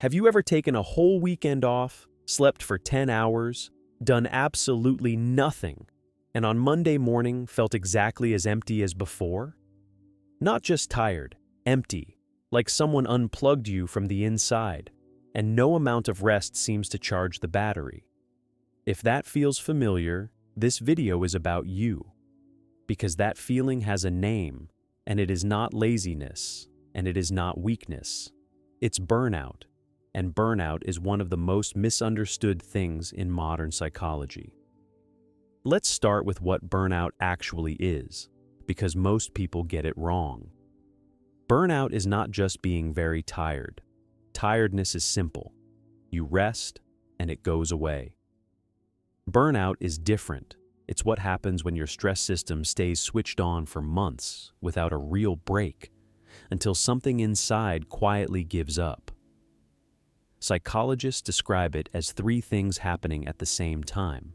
Have you ever taken a whole weekend off, slept for 10 hours, done absolutely nothing, and on Monday morning felt exactly as empty as before? Not just tired, empty, like someone unplugged you from the inside, and no amount of rest seems to charge the battery. If that feels familiar, this video is about you. Because that feeling has a name, and it is not laziness, and it is not weakness. It's burnout, and burnout is one of the most misunderstood things in modern psychology. Let's start with what burnout actually is, because most people get it wrong. Burnout is not just being very tired. Tiredness is simple. You rest, and it goes away. Burnout is different. It's what happens when your stress system stays switched on for months without a real break, until something inside quietly gives up. Psychologists describe it as three things happening at the same time.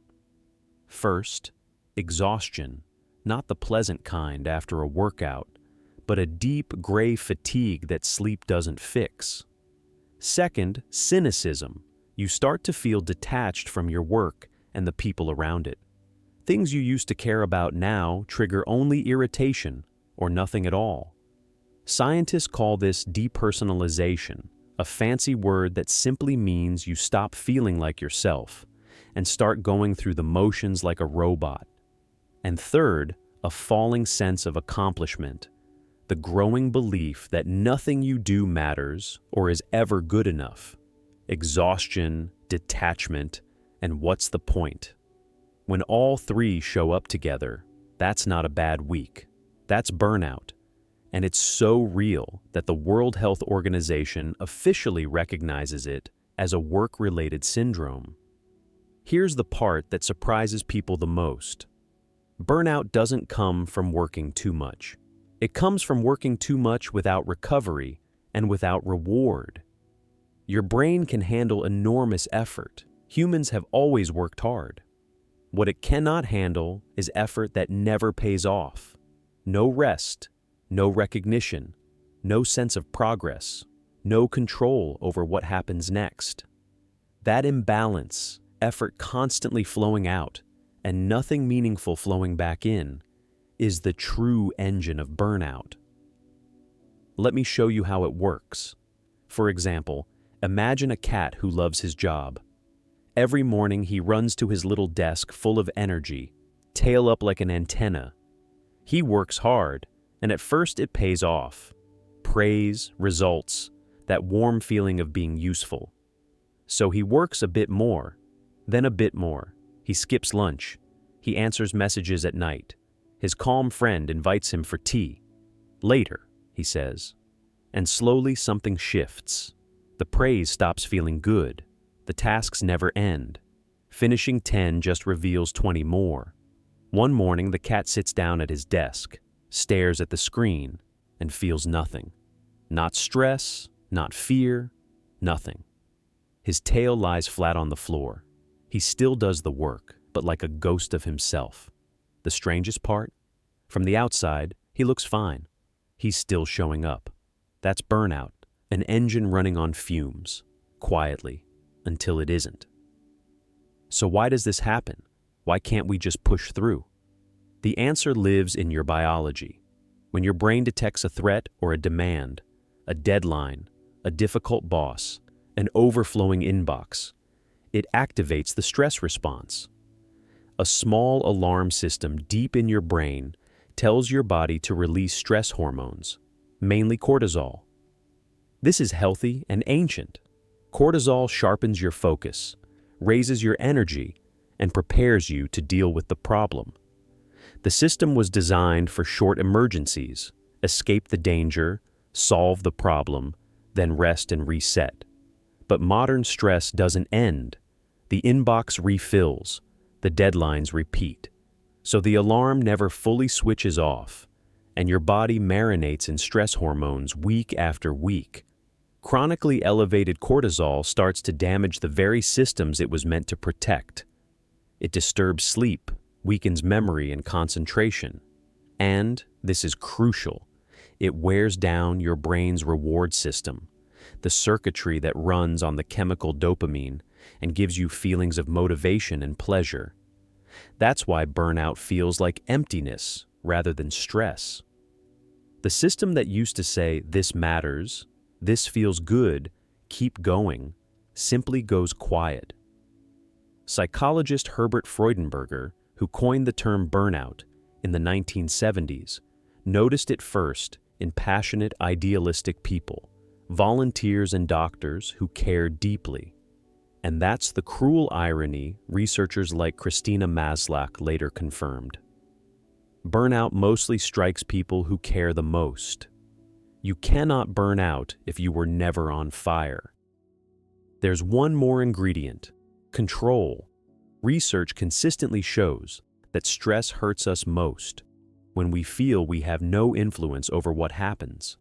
First, exhaustion, not the pleasant kind after a workout, but a deep gray fatigue that sleep doesn't fix. Second, cynicism. You start to feel detached from your work and the people around it. Things you used to care about now trigger only irritation or nothing at all. Scientists call this depersonalization, a fancy word that simply means you stop feeling like yourself and start going through the motions like a robot. And third, a falling sense of accomplishment, the growing belief that nothing you do matters or is ever good enough. Exhaustion, detachment, and what's the point? When all three show up together, that's not a bad week. That's burnout. And it's so real that the World Health Organization officially recognizes it as a work-related syndrome. Here's the part that surprises people the most. Burnout doesn't come from working too much. It comes from working too much without recovery and without reward. Your brain can handle enormous effort. Humans have always worked hard. What it cannot handle is effort that never pays off. No rest, no recognition, no sense of progress, no control over what happens next. That imbalance, effort constantly flowing out and nothing meaningful flowing back in, is the true engine of burnout. Let me show you how it works. For example, imagine a cat who loves his job. Every morning he runs to his little desk full of energy, tail up like an antenna. He works hard, and at first it pays off. Praise, results, that warm feeling of being useful. So he works a bit more, then a bit more. He skips lunch. He answers messages at night. His calm friend invites him for tea. Later, he says. And slowly something shifts. The praise stops feeling good. The tasks never end. Finishing 10 just reveals 20 more. One morning, the cat sits down at his desk, stares at the screen, and feels nothing. Not stress, not fear, nothing. His tail lies flat on the floor. He still does the work, but like a ghost of himself. The strangest part? From the outside, he looks fine. He's still showing up. That's burnout, an engine running on fumes, quietly, until it isn't. So why does this happen? Why can't we just push through? The answer lives in your biology. When your brain detects a threat or a demand, a deadline, a difficult boss, an overflowing inbox, it activates the stress response. A small alarm system deep in your brain tells your body to release stress hormones, mainly cortisol. This is healthy and ancient. Cortisol sharpens your focus, raises your energy, and prepares you to deal with the problem. The system was designed for short emergencies, escape the danger, solve the problem, then rest and reset. But modern stress doesn't end. The inbox refills, the deadlines repeat. So the alarm never fully switches off, and your body marinates in stress hormones week after week. Chronically elevated cortisol starts to damage the very systems it was meant to protect. It disturbs sleep, weakens memory and concentration. And, this is crucial, it wears down your brain's reward system, the circuitry that runs on the chemical dopamine and gives you feelings of motivation and pleasure. That's why burnout feels like emptiness rather than stress. The system that used to say, "This matters, this feels good, keep going," simply goes quiet. Psychologist Herbert Freudenberger, who coined the term burnout in the 1970s, noticed it first in passionate, idealistic people, volunteers and doctors who care deeply. And that's the cruel irony researchers like Christina Maslach later confirmed. Burnout mostly strikes people who care the most. You cannot burn out if you were never on fire. There's one more ingredient: control. Research consistently shows that stress hurts us most when we feel we have no influence over what happens,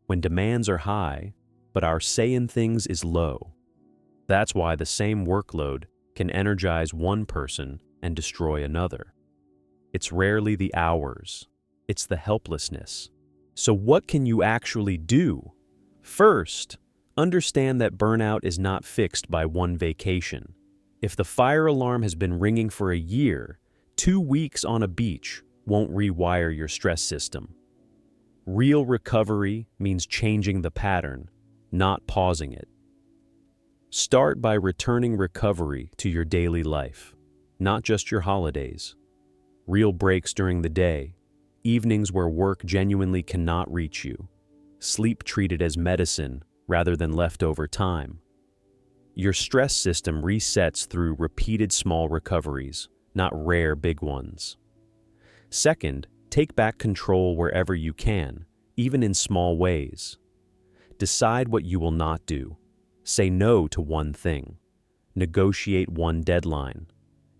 when demands are high, but our say in things is low. That's why the same workload can energize one person and destroy another. It's rarely the hours, it's the helplessness. So what can you actually do? First, understand that burnout is not fixed by one vacation. If the fire alarm has been ringing for a year, 2 weeks on a beach won't rewire your stress system. Real recovery means changing the pattern, not pausing it. Start by returning recovery to your daily life, not just your holidays. Real breaks during the day, evenings where work genuinely cannot reach you, sleep treated as medicine rather than leftover time. Your stress system resets through repeated small recoveries, not rare big ones. Second, take back control wherever you can, even in small ways. Decide what you will not do. Say no to one thing. Negotiate one deadline.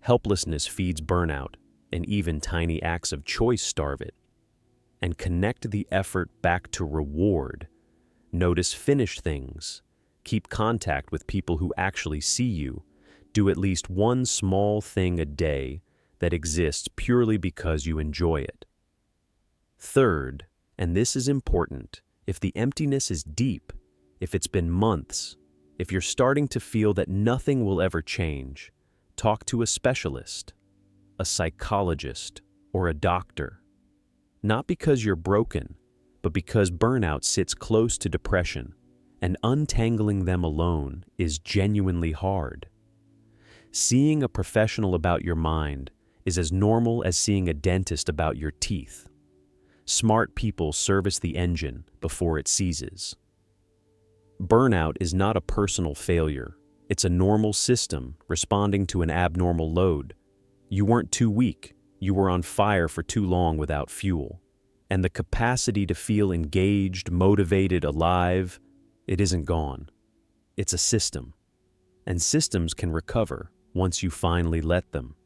Helplessness feeds burnout, and even tiny acts of choice starve it. And connect the effort back to reward. Notice finished things. Keep contact with people who actually see you. Do at least one small thing a day that exists purely because you enjoy it. Third, and this is important, if the emptiness is deep, if it's been months, if you're starting to feel that nothing will ever change, talk to a specialist, a psychologist, or a doctor. Not because you're broken, but because burnout sits close to depression, and untangling them alone is genuinely hard. Seeing a professional about your mind is as normal as seeing a dentist about your teeth. Smart people service the engine before it seizes. Burnout is not a personal failure. It's a normal system responding to an abnormal load. You weren't too weak. You were on fire for too long without fuel. And the capacity to feel engaged, motivated, alive, it isn't gone. It's a system. And systems can recover once you finally let them.